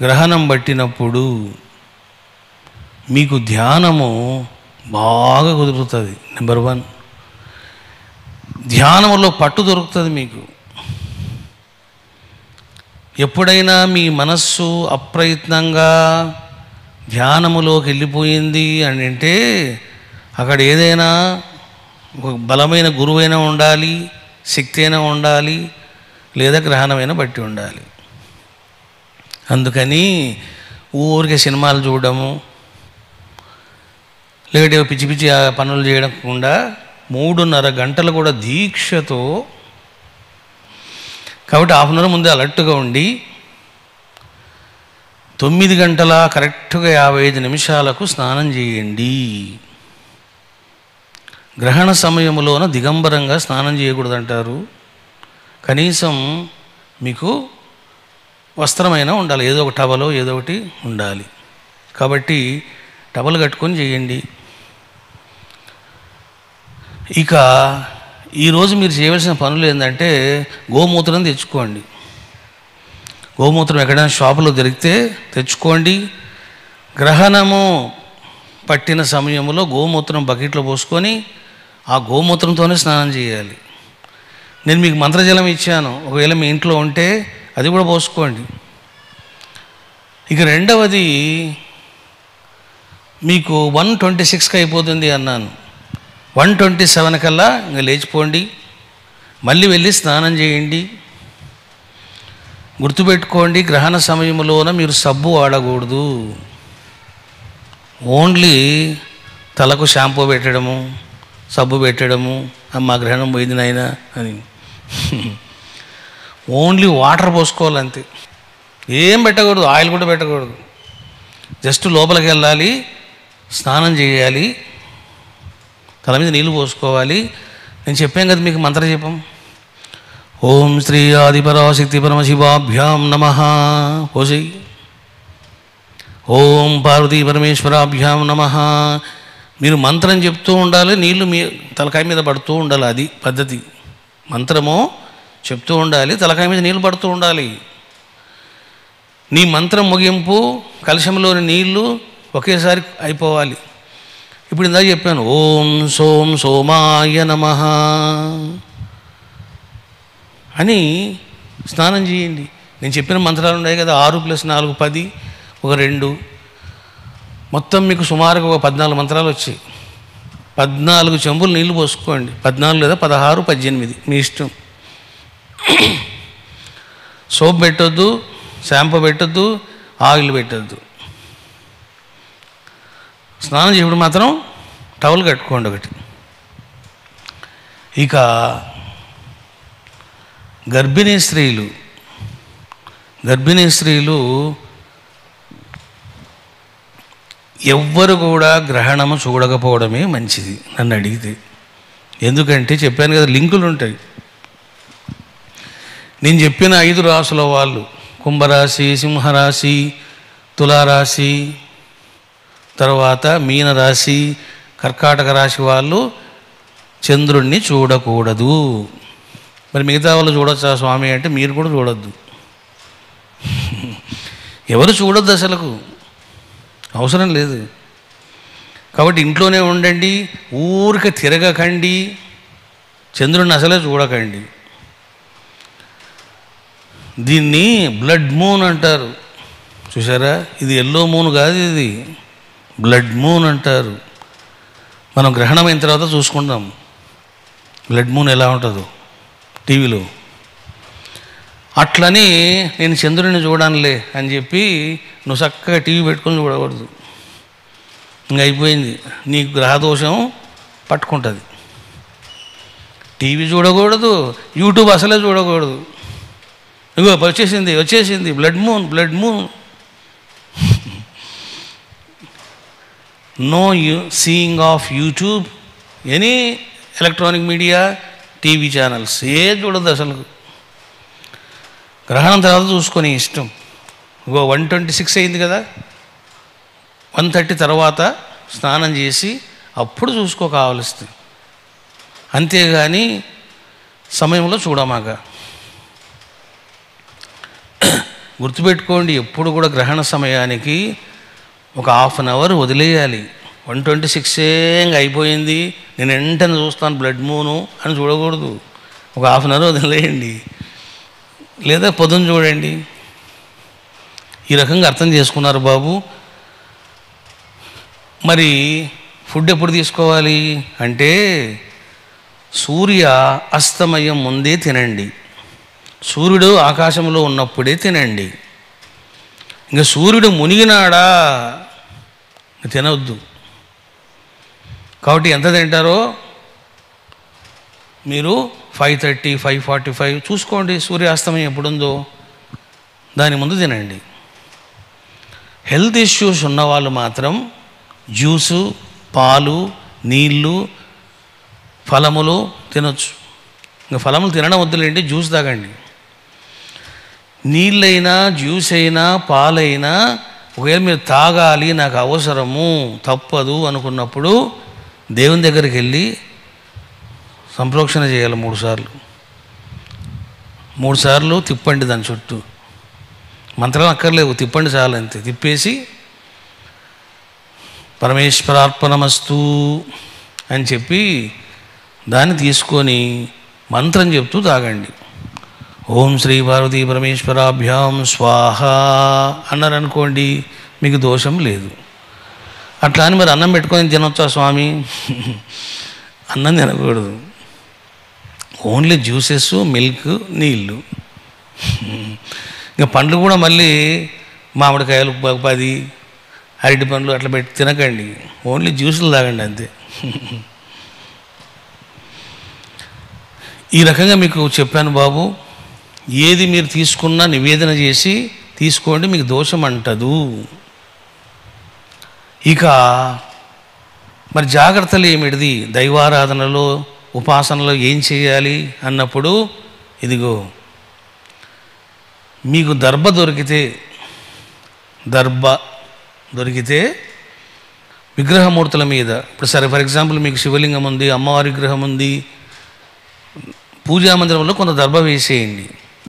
గ్రహణం పట్టినప్పుడు మీకు ధ్యానము బాగా కుదురుతుంది. నెంబర్ 1, ధ్యానంలో పట్టు దొరుకుతుంది మీకు. ఎప్పుడైనా మీ మనస్సు అప్రయత్నంగా ధ్యానములోకి వెళ్ళిపోయింది అని అంటే అక్కడ ఏదైనా ఒక బలమైన గురువైనా ఉండాలి, శక్తి అయినా ఉండాలి, లేదా గ్రహణమైనా బట్టి ఉండాలి. అందుకని ఊరికే సినిమాలు చూడడము, లేకపోతే పిచ్చి పిచ్చి పనులు చేయకుండా 3.5 గంటలు కూడా దీక్షతో, కాబట్టి హాఫ్ అన్ అవర్ ముందే అలర్ట్గా ఉండి 9 గంటల కరెక్ట్గా 55 నిమిషాలకు స్నానం చేయండి. గ్రహణ సమయంలోన దిగంబరంగా స్నానం చేయకూడదంటారు. కనీసం మీకు వస్త్రమైనా ఉండాలి, ఏదో ఒక టవలో ఏదో ఒకటి ఉండాలి. కాబట్టి టవలు కట్టుకొని చేయండి. ఇక ఈరోజు మీరు చేయవలసిన పనులు ఏంటంటే గోమూత్రం తెచ్చుకోండి. గోమూత్రం ఎక్కడైనా షాపులో దొరికితే తెచ్చుకోండి. గ్రహణము పట్టిన సమయంలో గోమూత్రం బకెట్లో పోసుకొని ఆ గోమూత్రంతోనే స్నానం చేయాలి. నేను మీకు మంత్రజలం ఇచ్చాను, ఒకవేళ మీ ఇంట్లో ఉంటే అది కూడా పోసుకోండి. ఇక రెండవది, మీకు 1:26కి అయిపోతుంది అన్నాను. 1:27 కల్లా ఇంకా లేచిపోండి, మళ్ళీ వెళ్ళి స్నానం చేయండి. గుర్తుపెట్టుకోండి, గ్రహణ సమయంలోన మీరు సబ్బు వాడకూడదు. ఓన్లీ తలకు షాంపూ పెట్టడము, సబ్బు పెట్టడము, అమ్మ గ్రహణం పోయింది నాయనా అని ఓన్లీ వాటర్ పోసుకోవాలంతే. ఏం పెట్టకూడదు, ఆయిల్ కూడా పెట్టకూడదు. జస్ట్ లోపలికి వెళ్ళాలి, స్నానం చేయాలి, తల మీద నీళ్ళు పోసుకోవాలి. నేను చెప్పాను కదా మీకు మంత్రజపం. ఓం శ్రీ ఆదిపరాశక్తి పరమశివాభ్యాం నమః పోసి, ఓం పార్వతీ పరమేశ్వరాభ్యాం నమః. మీరు మంత్రం చెప్తూ ఉండాలి, నీళ్లు మీ తలకాయ మీద పడుతూ ఉండాలి. అది పద్ధతి. మంత్రము చెప్తూ ఉండాలి, తలకాయ మీద నీళ్ళు పడుతూ ఉండాలి. నీ మంత్రం ముగింపు కలశంలోని నీళ్లు ఒకేసారి అయిపోవాలి. ఇప్పుడు ఇందాక చెప్పాను, ఓం సోం సోమాయ నమః అని స్నానం చేయండి. నేను చెప్పిన మంత్రాలు ఉన్నాయి కదా, 6 + 4 10, ఒక 2, మొత్తం మీకు సుమారుగా ఒక 14 మంత్రాలు వచ్చాయి. 14 చెంబులు నీళ్లు పోసుకోండి. 14 లేదా 16, 18 మీ ఇష్టం. సోప్ పెట్టొద్దు, షాంపూ పెట్టొద్దు, ఆయిల్ పెట్టొద్దు. స్నానం చేయడం మాత్రం టవల్ కట్టుకోండి ఒకటి. ఇక గర్భిణీ స్త్రీలు ఎవ్వరు కూడా గ్రహణము చూడకపోవడమే మంచిది నన్ను అడిగితే. ఎందుకంటే చెప్పాను కదా, లింకులు ఉంటాయి. నేను చెప్పిన 5 రాసుల వాళ్ళు, కుంభరాశి, సింహరాశి, తులారాశి, తర్వాత మీనరాశి, కర్కాటక రాశి వాళ్ళు చంద్రుణ్ణి చూడకూడదు. మరి మిగతా వాళ్ళు చూడొచ్చా స్వామి అంటే మీరు కూడా చూడొద్దు. ఎవరు చూడొద్దు, అసలుకు అవసరం లేదు. కాబట్టి ఇంట్లోనే ఉండండి, ఊరికే తిరగకండి, చంద్రుడిని అసలే చూడకండి. దీన్ని బ్లడ్ మూన్ అంటారు, చూసారా? ఇది ఎల్లో మూన్ కాదు, ఇది బ్లడ్ మూన్ అంటారు. మనం గ్రహణం అయిన తర్వాత చూసుకుంటాం బ్లడ్ మూన్ ఎలా ఉంటుందో టీవీలో. అట్లని నేను చంద్రుడిని చూడానులే అని చెప్పి నువ్వు చక్కగా టీవీ పెట్టుకొని చూడకూడదు. ఇంక అయిపోయింది, నీకు గ్రహదోషం పట్టుకుంటుంది. టీవీ చూడకూడదు, యూట్యూబ్ అసలే చూడకూడదు. ఇగో వచ్చేసింది blood moon. No seeing of YouTube, any electronic media, TV channels ఏది చూడద్దు అసలు. గ్రహణం తర్వాత చూసుకొని ఇష్టం. ఇగో 1:26 అయింది కదా, 1:30 తర్వాత స్నానం చేసి అప్పుడు చూసుకో కావలిస్తే, అంతేగాని సమయంలో చూడమాక. గుర్తుపెట్టుకోండి, ఎప్పుడు కూడా గ్రహణ సమయానికి ఒక హాఫ్ అన్ అవర్ వదిలేయాలి. 126 అయిపోయింది, నేను వెంటనే చూస్తాను బ్లడ్ మూను అని చూడకూడదు. ఒక హాఫ్ అన్ అవర్ వదిలేయండి, లేదా పొద్దున చూడండి. ఈ రకంగా అర్థం చేసుకున్నారు బాబు. మరి ఫుడ్ ఎప్పుడు తీసుకోవాలి అంటే సూర్య అస్తమయం ముందే తినండి, సూర్యుడు ఆకాశంలో ఉన్నప్పుడే తినండి. ఇంకా సూర్యుడు మునిగినాడా తినవద్దు. కాబట్టి ఎంత తింటారో మీరు 5:30, 5:45 చూసుకోండి, సూర్యాస్తమయం ఎప్పుడుందో దాని ముందు తినండి. హెల్త్ ఇష్యూస్ ఉన్నవాళ్ళు మాత్రం జ్యూసు, పాలు, నీళ్ళు, ఫలములు తినొచ్చు. ఇంకా ఫలములు తినడం వద్దులేండి, జ్యూస్ తాగండి. నీళ్ళైనా జ్యూస్ అయినా పాలైనా ఒకవేళ మీరు తాగాలి, నాకు అవసరము, తప్పదు అనుకున్నప్పుడు దేవుని దగ్గరికి వెళ్ళి సంప్రోక్షణ చేయాలి 3 సార్లు తిప్పండి దాని చుట్టూ. మంత్రాలు అక్కర్లేవు, తిప్పండి చాలు, అంతే. తిప్పేసి పరమేశ్వరార్పణమస్తు అని చెప్పి దాన్ని తీసుకొని మంత్రం చెప్తూ తాగండి. ఓం శ్రీ పార్వతీ పరమేశ్వరాభ్యాం స్వాహ అన్నారనుకోండి, మీకు దోషం లేదు. అట్లా అని మరి అన్నం పెట్టుకొని తినొచ్చా స్వామి? అన్నం తినకూడదు, ఓన్లీ జ్యూసెస్, మిల్క్, నీళ్ళు. ఇంకా పండ్లు కూడా మళ్ళీ మామిడికాయలు 10, అరటి పండ్లు అట్లా పెట్టి తినకండి, ఓన్లీ జ్యూసులు తాగండి అంతే. ఈ రకంగా మీకు చెప్పాను బాబు. ఏది మీరు తీసుకున్నా నివేదన చేసి తీసుకోండి, మీకు దోషం అంటదు. ఇక మరి జాగ్రత్తలు ఏమిటిది? దైవారాధనలో, ఉపాసనలో ఏం చేయాలి అన్నప్పుడు ఇదిగో మీకు దర్భ దొరికితే విగ్రహమూర్తుల మీద, ఇప్పుడు సరే ఫర్ ఎగ్జాంపుల్ మీకు శివలింగం ఉంది, అమ్మవారి విగ్రహం ఉంది, పూజా మందిరంలో కొంత దర్భ వేసేయండి.